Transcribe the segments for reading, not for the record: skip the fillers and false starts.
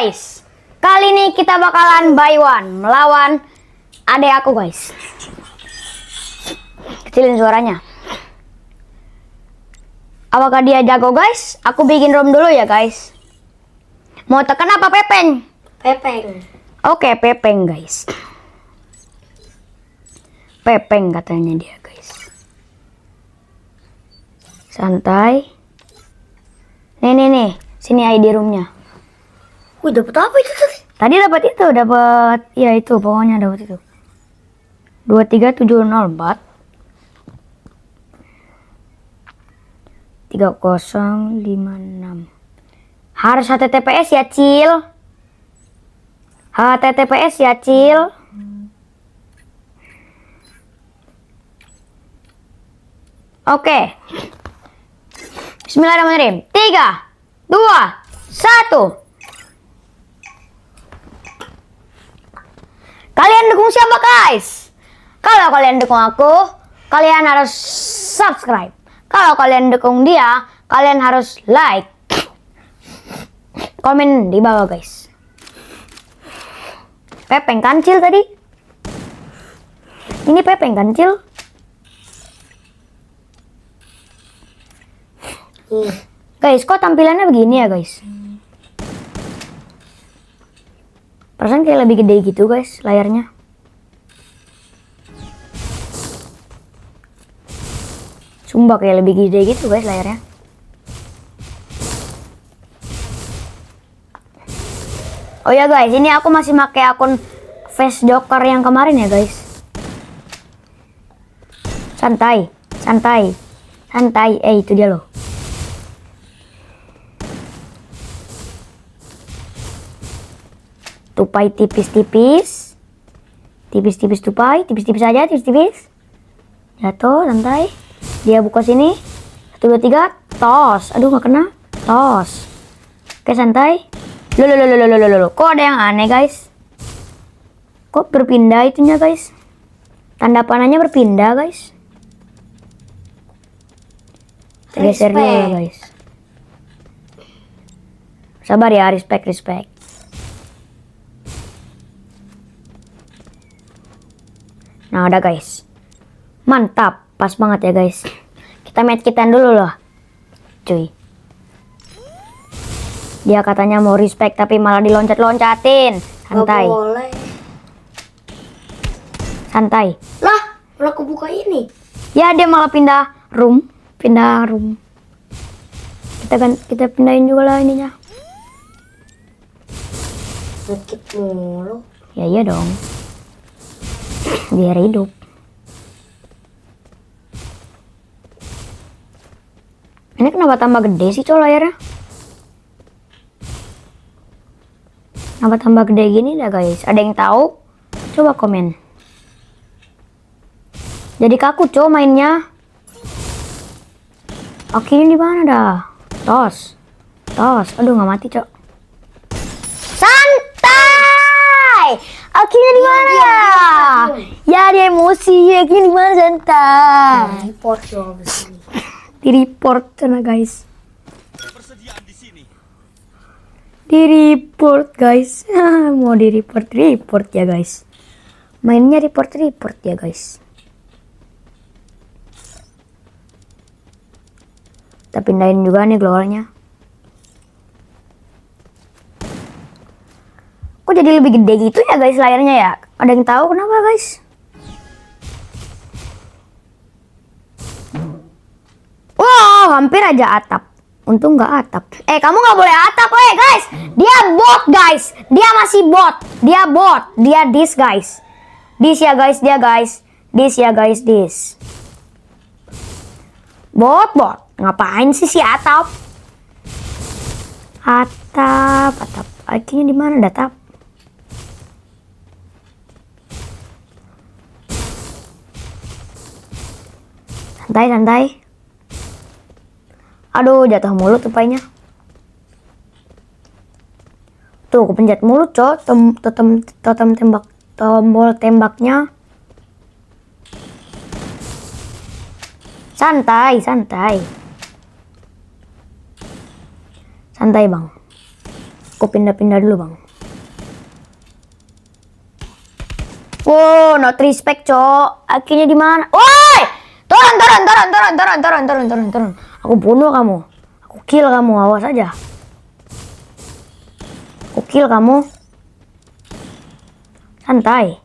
guys, kali ini kita bakalan buy one melawan adek aku guys. Kecilin suaranya. Apakah dia jago guys? Aku bikin room dulu ya guys. Mau tekan apa pepeng? Pepeng. Oke, pepeng guys. Pepeng katanya dia guys. Santai. Nih. Sini ID roomnya. Wih, dapet apa itu tadi? Tadi dapat ya itu pokoknya dapat itu. 23704 3056. Harus HTTPS ya, Cil. HTTPS ya, Cil. Oke. Bismillahirrahmanirrahim. 3, 2, 1. Kalian dukung siapa guys? Kalau kalian dukung aku, kalian harus subscribe. Kalau kalian dukung dia, kalian harus like. Komen di bawah guys. Pepeng kancil tadi. Ini pepeng kancil. Guys, kok tampilannya begini ya guys? Perasaan kayak lebih gede gitu guys layarnya. Sumpah kayak lebih gede gitu guys layarnya. Oh ya guys, ini aku masih pakai akun Face Joker yang kemarin ya guys. Santai. Itu dia loh. Tupai tipis-tipis tupai, tipis-tipis aja, tipis-tipis. Jatuh, santai. Dia buka sini. 1, 2, 3, tos. Aduh, nggak kena. Tos. Oke, santai. Loh. Kok ada yang aneh, guys? Kok berpindah itunya, guys? Tanda panahnya berpindah, guys. Geser dulu, guys. Sabar ya, respect. Nah, udah guys. Mantap, pas banget ya guys. Kita medkitan dulu loh. Cuy. Dia katanya mau respect tapi malah diloncat-loncatin. Santai. Gak boleh. Santai. Lah, malah aku buka ini. Ya, dia malah pindah room. Kita pindahin juga lah ininya. Sakit mulu. Ya iya dong. Biar hidup. Ini kenapa tambah gede sih coy layarnya? Kenapa tambah gede gini dah guys? Ada yang tahu? Coba komen. Jadi kaku coy mainnya. Oke, ini di mana dah? Tos. Aduh nggak mati coy. Santai. Akhirnya di mana ya? Ya dia emosi. Akhirnya di mana santai? Report dong sini. Di report sana guys. Persediaan di sini. Di report guys. Mau di report ya guys. Mainnya report ya guys. Kita pindahin juga nih glowalnya. Kok jadi lebih gede gitu ya guys layarnya ya? Ada yang tahu kenapa guys? Wow, hampir aja atap. Untung nggak atap. Kamu nggak boleh atap, guys. Dia bot guys. Dia masih bot. Dia bot. Dia this guys. This ya guys, dia guys. This ya guys, this. Bot. Ngapain sih si atap? Atap. Akhirnya di mana atap? Santai. Aduh, jatuh mulu tupainya. Tuh, kepencet mulu, cok. Tombol tembaknya. Santai, Bang. Aku pindah-pindah dulu bang. Wow, not respect cok. Akhirnya di mana? Woi, turun. Aku bunuh kamu. Aku kill kamu, awas aja. Aku kill kamu. Santai.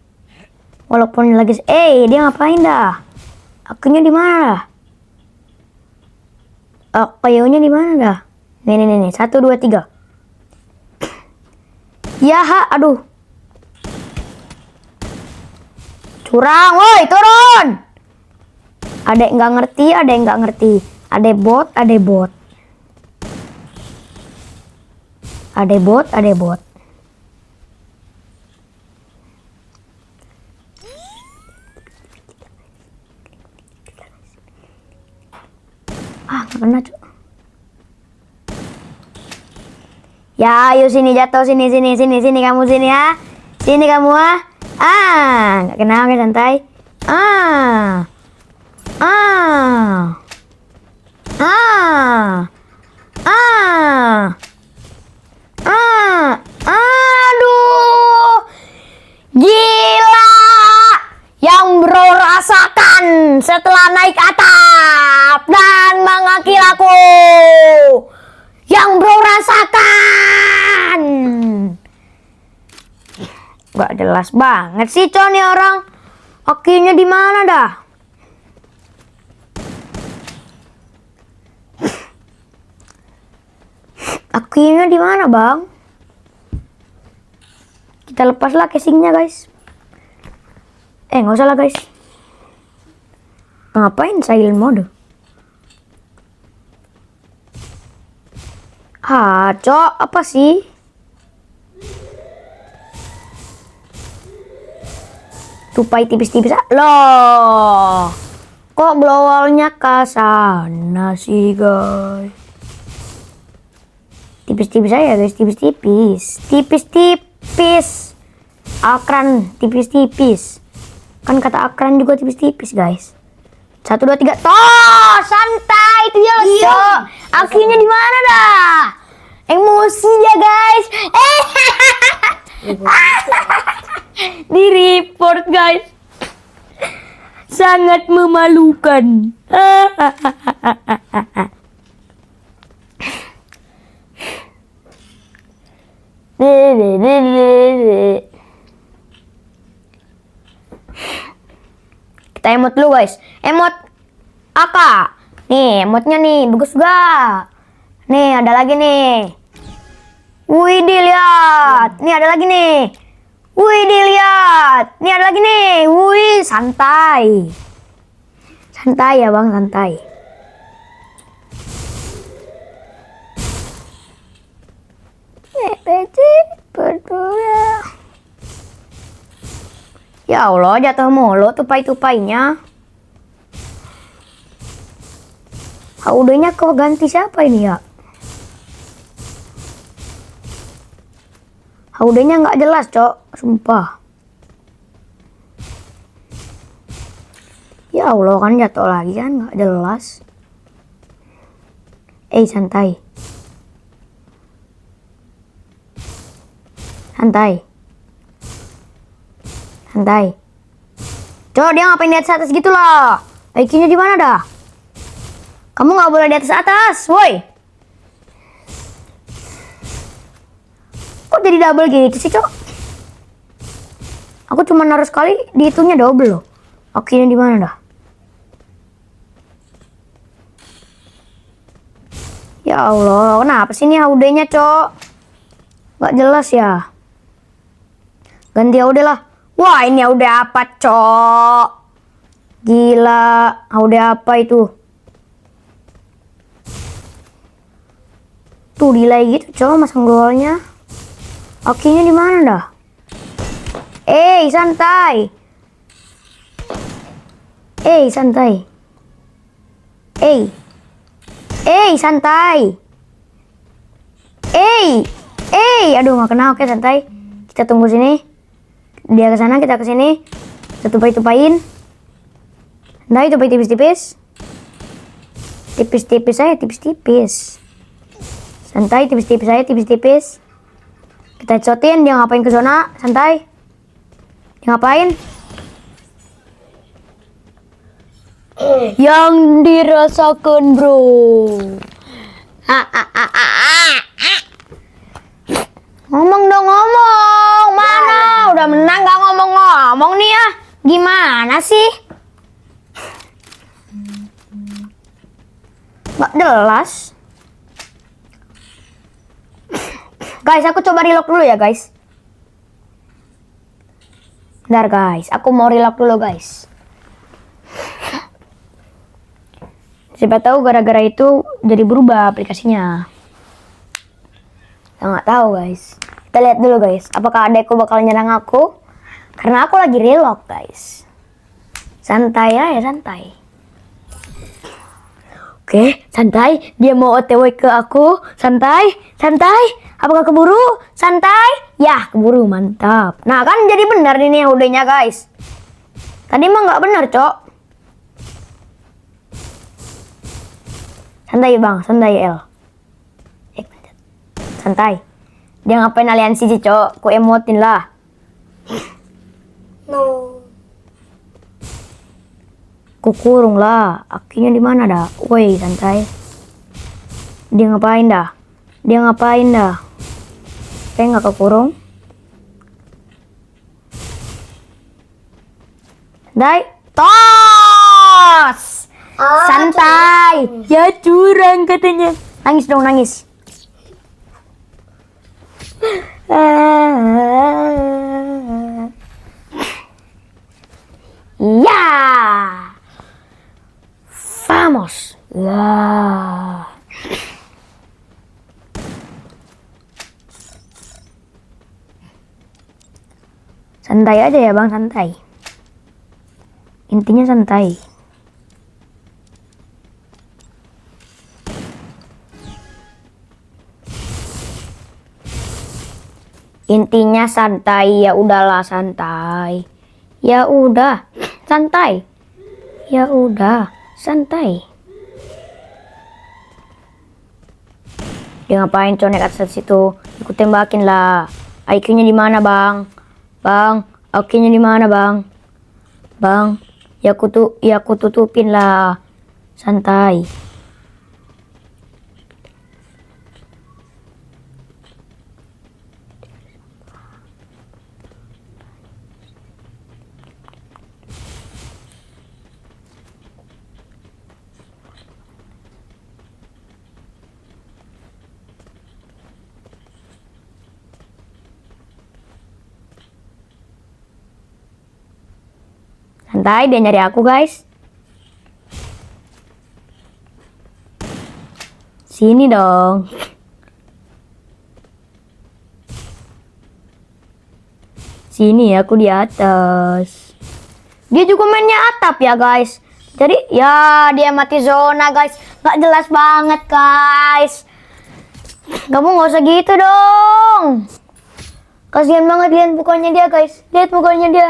Walaupun lagi, dia ngapain dah? Akunya di mana? Kayunya di mana dah? Nih. 1, 2, 3. Ya, aduh. Curang, woi, turun. Adek nggak ngerti. Ada bot. Nggak kena cok. Ya, ayo sini jatuh, sini kamu sini ya. Sini kamu nggak kena, oke santai. Aduh, gila. Yang bro rasakan setelah naik atap dan mengakil aku. Yang bro rasakan. Gak jelas banget sih cowok nih orang. Akhirnya di mana dah? Akhirnya di mana bang? Kita lepaslah casingnya guys. Nggak usah lah guys. Ngapain silent mode? Cok, apa sih? Tupai tipis-tipis. Loh. Kok glowalnya ke sana sih guys? Tipis-tipis aja guys, tipis-tipis. Akran tipis-tipis. Kan kata akran juga tipis-tipis guys. 1, 2, 3. Toh, santai itu ya, cok. Akhirnya di mana dah? Emosi ya guys. Di report guys. Sangat memalukan. Kita emot dulu guys. Emot Aka. Nih emotnya nih bagus gak? Nih ada lagi nih. Wih dilihat. Nih ada lagi nih. Wih dilihat. Nih ada lagi nih. Wih santai. Santai ya bang, santai. Ya Allah, jatuh mulu tupai-tupainya. Udahnya kau ganti siapa ini ya? Udahnya nggak jelas, cok. Sumpah. Ya Allah, kan jatuh lagi kan, nggak jelas. Santai. Cok, dia ngapain di atas gitu loh? IQ-nya di mana dah? Kamu nggak boleh di atas, woi. Kok jadi double gitu sih, cok? Aku cuma naruh sekali, dihitungnya double loh. IQ-nya di mana dah? Ya Allah, kenapa sih ini HUD-nya, cok? Nggak jelas ya. Ganti HUD lah. Wah, ini HUD apa, cok? Gila, HUD apa itu? Tuh delay gitu, cok, masang glowalnya. Oke-nya di mana dah? Santai. Santai. Aduh, nggak kena. Oke, santai. Kita tunggu sini. Dia ke sana, kita ke sini. Kita tupai-tupain. Nah, tupai tipis-tipis. Tipis-tipis aja, tipis-tipis. Santai, tipis-tipis aja, tipis-tipis. Kita headshotin, dia ngapain ke zona, santai. Dia ngapain? Yang dirasakan bro. Ngomong dong ngomong. Mana? Udah menang gak ngomong-ngomong nih ya. Gimana sih? Gak jelas. Guys, aku coba reload dulu ya guys. Bentar guys, aku mau reload dulu guys. Siapa tahu gara-gara itu jadi berubah aplikasinya. Kita nggak tahu guys. Kita lihat dulu guys, apakah adekku bakal nyerang aku? Karena aku lagi reload guys. Santai ya, santai. Oke, santai. Dia mau OTW ke aku. Santai, santai. Apakah keburu? Santai. Ya, keburu. Mantap. Nah, kan jadi benar ini udahnya guys. Tadi mah nggak benar, Cok. Santai, Bang. Santai, El. Santai. Dia ngapain aliansi sih, Cok? Ku emotin lah. No. Kukurung lah. Akinya di mana dah? Woi, santai. Dia ngapain dah? Dia ngapain dah? Saya nggak kekurung. Dai, tos. Santai. Ya curang katanya. Nangis dong, nangis. Ya. Vamos. Ya. Santai aja ya bang, santai. Intinya santai. Intinya santai, ya udahlah santai. Ya udah, santai. Ya udah, santai. Dia ngapain conek atas situ? Aku tembakin lah. IQ-nya di mana, Bang? Bang, IQ-nya di mana, Bang? Bang, ya aku tutupin lah. Santai. Santai, dia nyari aku guys. Sini dong. Sini aku di atas. Dia juga mainnya atap ya guys. Jadi ya dia mati zona guys. Gak jelas banget guys. Kamu gak usah gitu dong. Kasihan banget lihat mukanya dia guys. Lihat mukanya dia.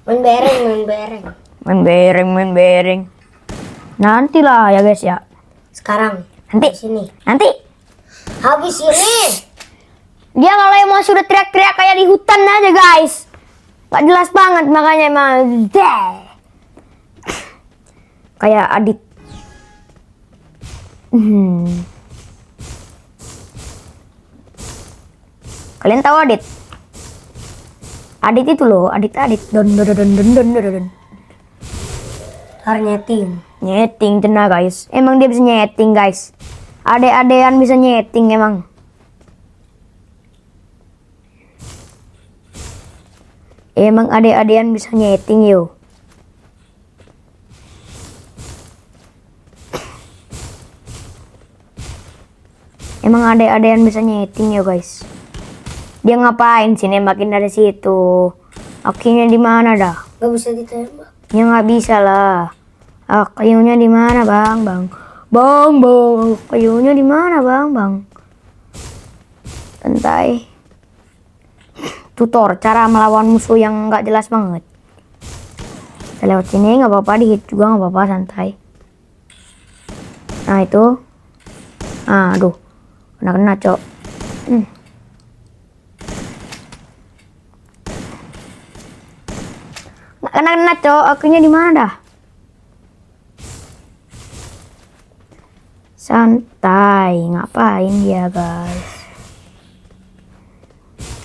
Main bereng, main bereng. Main bereng, main bereng. Nantilah ya guys ya. Sekarang. Nanti. Sini. Nanti. Habis ini. Dia kalau emang sudah teriak-teriak kayak di hutan aja guys. Gak jelas banget makanya emang. Kayak Adit. Kalian tahu Adit? Adit itu loh, Adit. Don. Ntar nyeting. Nyeting cena guys. Emang dia bisa nyeting guys. Ade-adean bisa nyeting emang. Emang ade-adean bisa nyeting yo. Emang ade-adean bisa nyeting yo guys. Dia ngapain sih nembakin dari situ? Akinya di mana dah? Gak bisa ditembak. Ya nggak bisa lah. Kayunya di mana bang? Bang. Kayunya di mana bang? Santai. Tutor cara melawan musuh yang nggak jelas banget. Kita lewat sini nggak apa-apa, dihit juga nggak apa-apa, santai. Nah itu. Aduh, kena cok. Nggak kena cok. Akunya di mana dah? Santai, ngapain dia guys?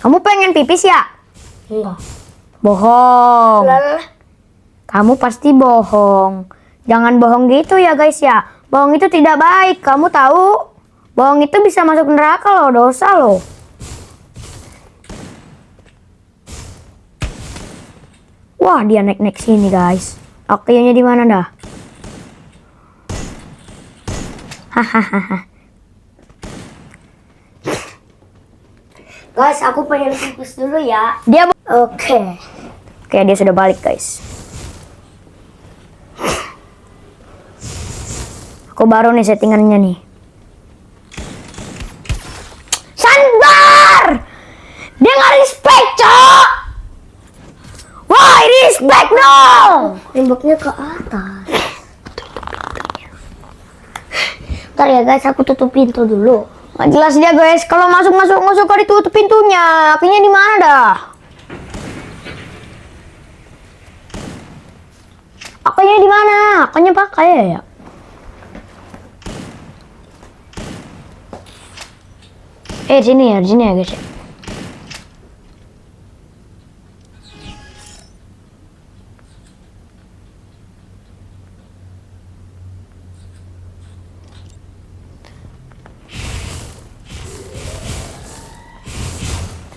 Kamu pengen pipis ya? Enggak. Bohong. Lah. Kamu pasti bohong. Jangan bohong gitu ya guys ya. Bohong itu tidak baik. Kamu tahu? Bohong itu bisa masuk neraka loh. Dosa loh. Wah, dia naik-naik sini guys. Oke-nya di mana dah? Hahaha. Guys, aku pengen pipis dulu ya. Dia Oke. Oke, dia sudah balik guys. Aku baru nih settingannya nih. Sabar! Dia nggak respect, cok! Wah, respect dong! Temboknya ke atas. Ntar ya guys, aku tutup pintu dulu. Nggak jelas dia guys. Kalau masuk kok ditutup pintunya. Akhirnya di mana dah? Akhirnya di mana? Akhirnya pakai ya. Di sini ya guys ya.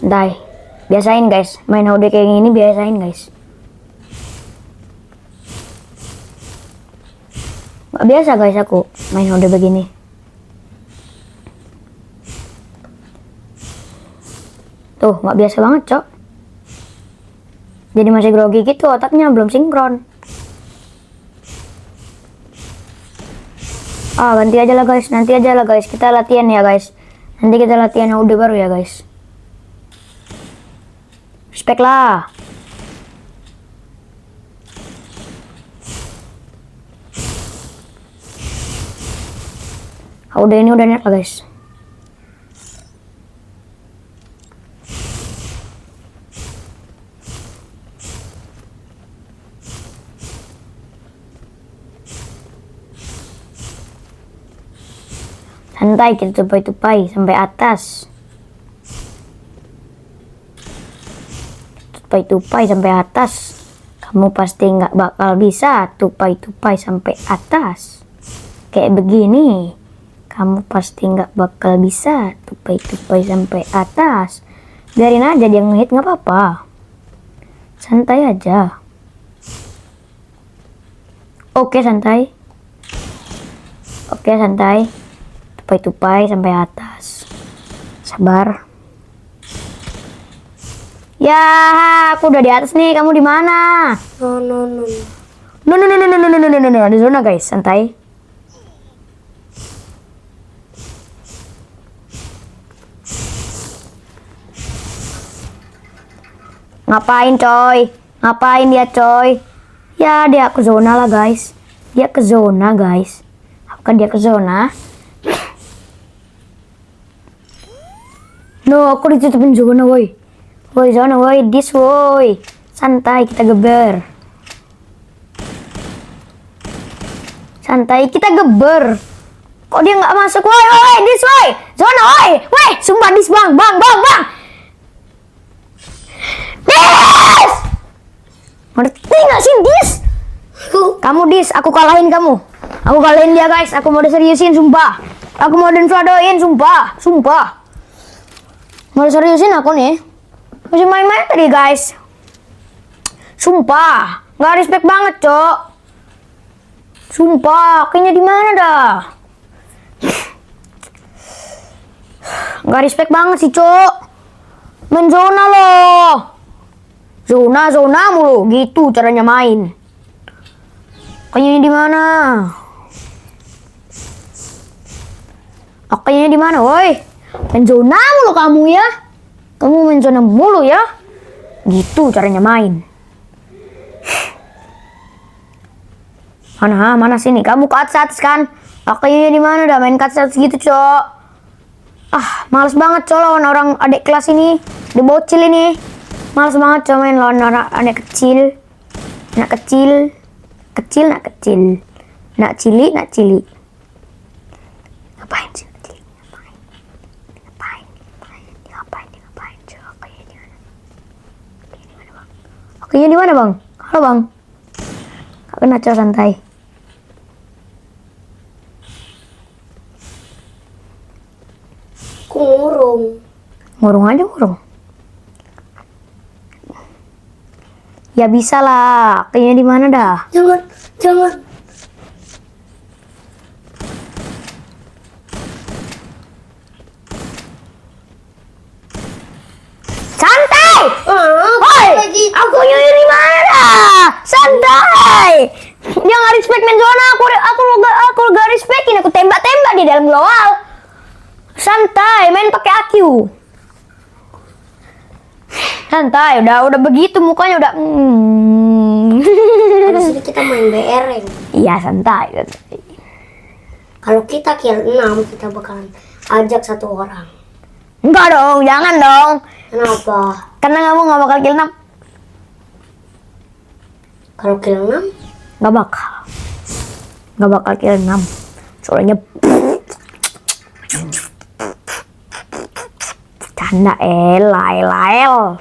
Santai. Biasain guys. Main HUD kayak gini biasain guys. Gak biasa guys aku main HUD begini. Tuh, gak biasa banget cok. Jadi masih grogi gitu, otaknya belum sinkron. Ganti aja lah guys, nanti aja lah guys. Kita latihan ya guys. Nanti kita latihan HUD baru ya guys. Respect lah. HUD ini udah net lah guys. Santai, kita tupai-tupai sampai atas. Tupai-tupai sampai atas. Kamu pasti nggak bakal bisa tupai-tupai sampai atas. Kayak begini. Kamu pasti nggak bakal bisa tupai-tupai sampai atas. Biarin aja dia ngehit, nggak apa-apa. Santai aja. Oke, santai. Oke, santai. Tupai-tupai sampai atas. Sabar. Ya, aku udah di atas nih. Kamu di mana? No. No. Di zona guys, santai. Ngapain coy? Ngapain dia coy? Ya, dia ke zona lah guys. Dia ke zona guys. Apakah dia ke zona? No, aku ditutupin zona woi. Woi zona woi, dis woi. Santai, kita geber. Santai, kita geber. Kok dia nggak masuk? Woi, dis woi. Zona woi. Woi, sumpah dis bang. Dis! Ngerti nggak sih dis? Kamu dis, aku kalahin kamu. Aku kalahin dia guys. Aku mau diseriusin sumpah. Aku mau denvadoin sumpah. Mau seriusin aku nih. Masih main-main tadi guys. Sumpah, nggak respect banget cok. Sumpah, kayaknya di mana dah? Nggak respect banget sih cok. Main zona loh. Zona mulu, gitu caranya main. Kayaknya di mana? Kayaknya di mana, woi? Main zona mulu kamu ya. Kamu main zona mulu ya. Gitu caranya main. Mana sini? Kamu ke atas kan? Kayaknya di mana dah main ke atas gitu, Cok. Males banget, Cok, lawan orang adik kelas ini. Di bocil ini. Males banget, Cok, main lawan orang adik kecil. Nak kecil. Nak cili. Ngapain sih? Ngapain, Cok? Kayaknya di mana, Bang? Halo, Bang. Kak kena, Cok, santai. Ngurung aja. Ya bisa lah. Kayaknya di mana dah? Jangan. Santai. Hoi, aku nyuri di mana dah? Santai. Dia nggak respect main zona. Aku nggak respectin. Aku tembak di dalam global. Santai, main pakai AQ. Santai, udah begitu mukanya udah. Habis ini kita main BR. Iya, santai. Kalau kita kill 6, kita bakalan ajak 1 orang. Enggak dong, jangan dong. Kenapa? Karena kamu nggak bakal kill 6. Kalau kill 6? Nggak bakal kill 6. Soalnya canda lael.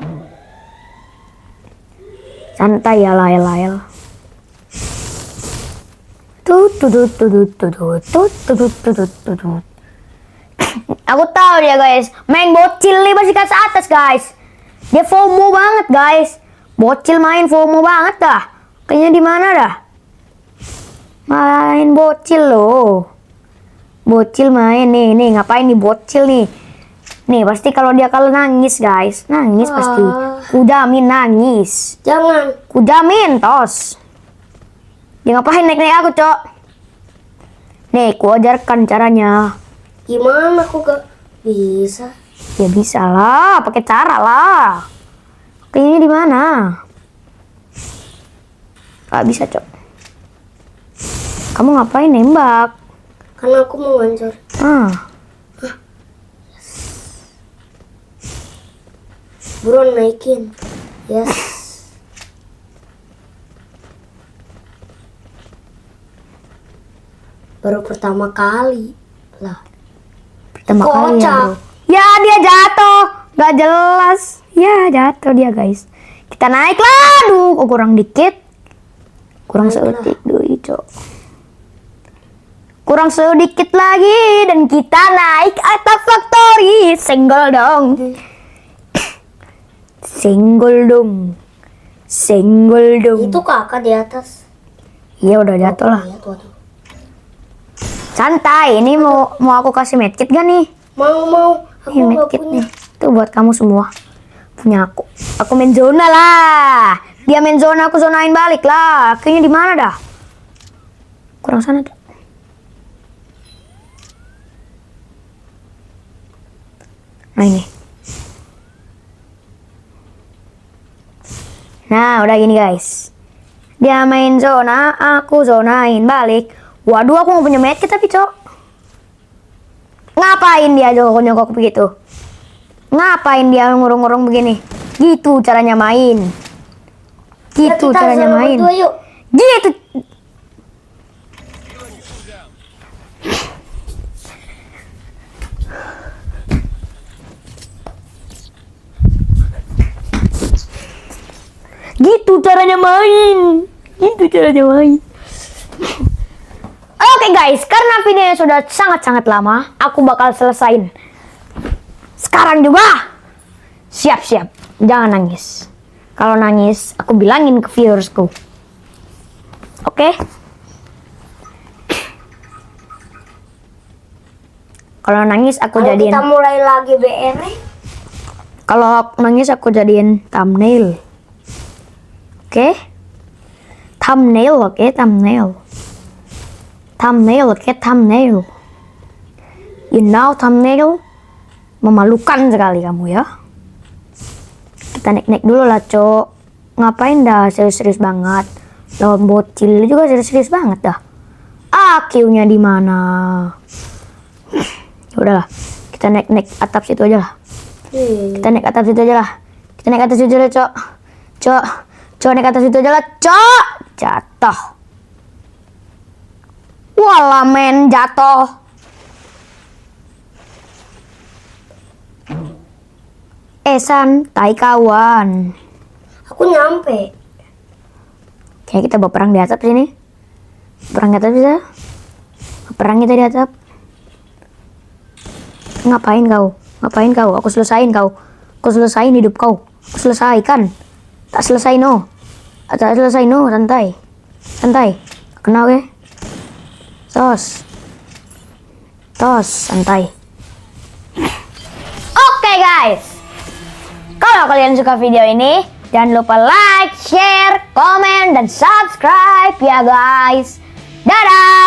Santai ya lael. Aku tahu dia, guys. Main bocil nih masih ke atas, guys. Dia FOMO banget, guys. Bocil main FOMO banget dah. Kayaknya di mana dah? Main bocil loh. Bocil main nih, ngapain nih bocil nih? Nih pasti kalau dia kalau nangis, guys. Nangis pasti. Kujamin nangis. Jangan. Kujamin, tos. Dia ngapain naik-naik aku, Cok? Nih, ku ajarkan caranya. Gimana aku gak bisa? Ya bisa lah, pakai cara lah. Kayaknya di mana? Gak bisa, Cok. Kamu ngapain nembak? Karena aku mau ngancur. Buruan naikin. Yes. Baru pertama kali lah. Pertama kali ya, bro. Ya, dia jatuh. Gak jelas. Ya, jatuh dia, guys. Kita naik lah. Aduh, kok kurang dikit. Kurang sedikit, Cok. Kurang sedikit lagi. Dan kita naik atap factory. Senggol dong. Senggol dong. Itu kakak di atas. Iya, udah jatuh lah. Iya, tuh. Santai, ini mau aku kasih medkit gak nih? Mau. Aku Ini nggak medkit punya. nih. Itu buat kamu semua. Punya aku. Aku main zona lah. Dia main zona, aku zonain balik lah. Kayaknya di mana dah? Kurang sana tuh. Nah ini. Nah, udah gini, guys. Dia main zona, aku zonain balik. Waduh, aku nggak punya medkit tapi, Cok. Ngapain dia jongkok-jongkok begitu? Ngapain dia ngurung-ngurung begini? Gitu caranya main. Gitu Kita caranya sama main. berdua, yuk. Gitu. Gitu caranya main. Oke, guys, karena videonya sudah sangat-sangat lama, aku bakal selesain sekarang juga. Siap-siap, jangan nangis. Kalau nangis, aku bilangin ke viewersku. Oke? Kalau nangis aku Kalau jadiin. kita mulai lagi BR. Kalau nangis aku jadiin thumbnail. Oke? Thumbnail, oke, thumbnail. Thumbnail, oke, thumbnail. You know thumbnail? Memalukan sekali kamu ya. Kita naik-naik dulu lah, Cok. Ngapain dah serius-serius banget. Lawan bocil juga serius-serius banget dah. AQ-nya di mana? Ya udahlah, kita naik atap situ aja lah. Kita naik atap situ aja lah. Kita naik atas situ aja, Cok. Cok naik atas situ aja lah, Cok. Jatuh. Walah men, jatuh. Santai kawan. Aku nyampe. Kayak kita berperang di atap sini. Perang di atap bisa? Perang kita di atap. Ngapain kau? Ngapain kau? Aku selesain kau. Aku selesain hidup kau. Aku selesaikan. Tak selesai no. Tak selesai no. Santai. Santai. Kena oke? Tos. Santai. Oke guys. Kalau kalian suka video ini, jangan lupa like, share, komen, dan subscribe ya guys. Dadah!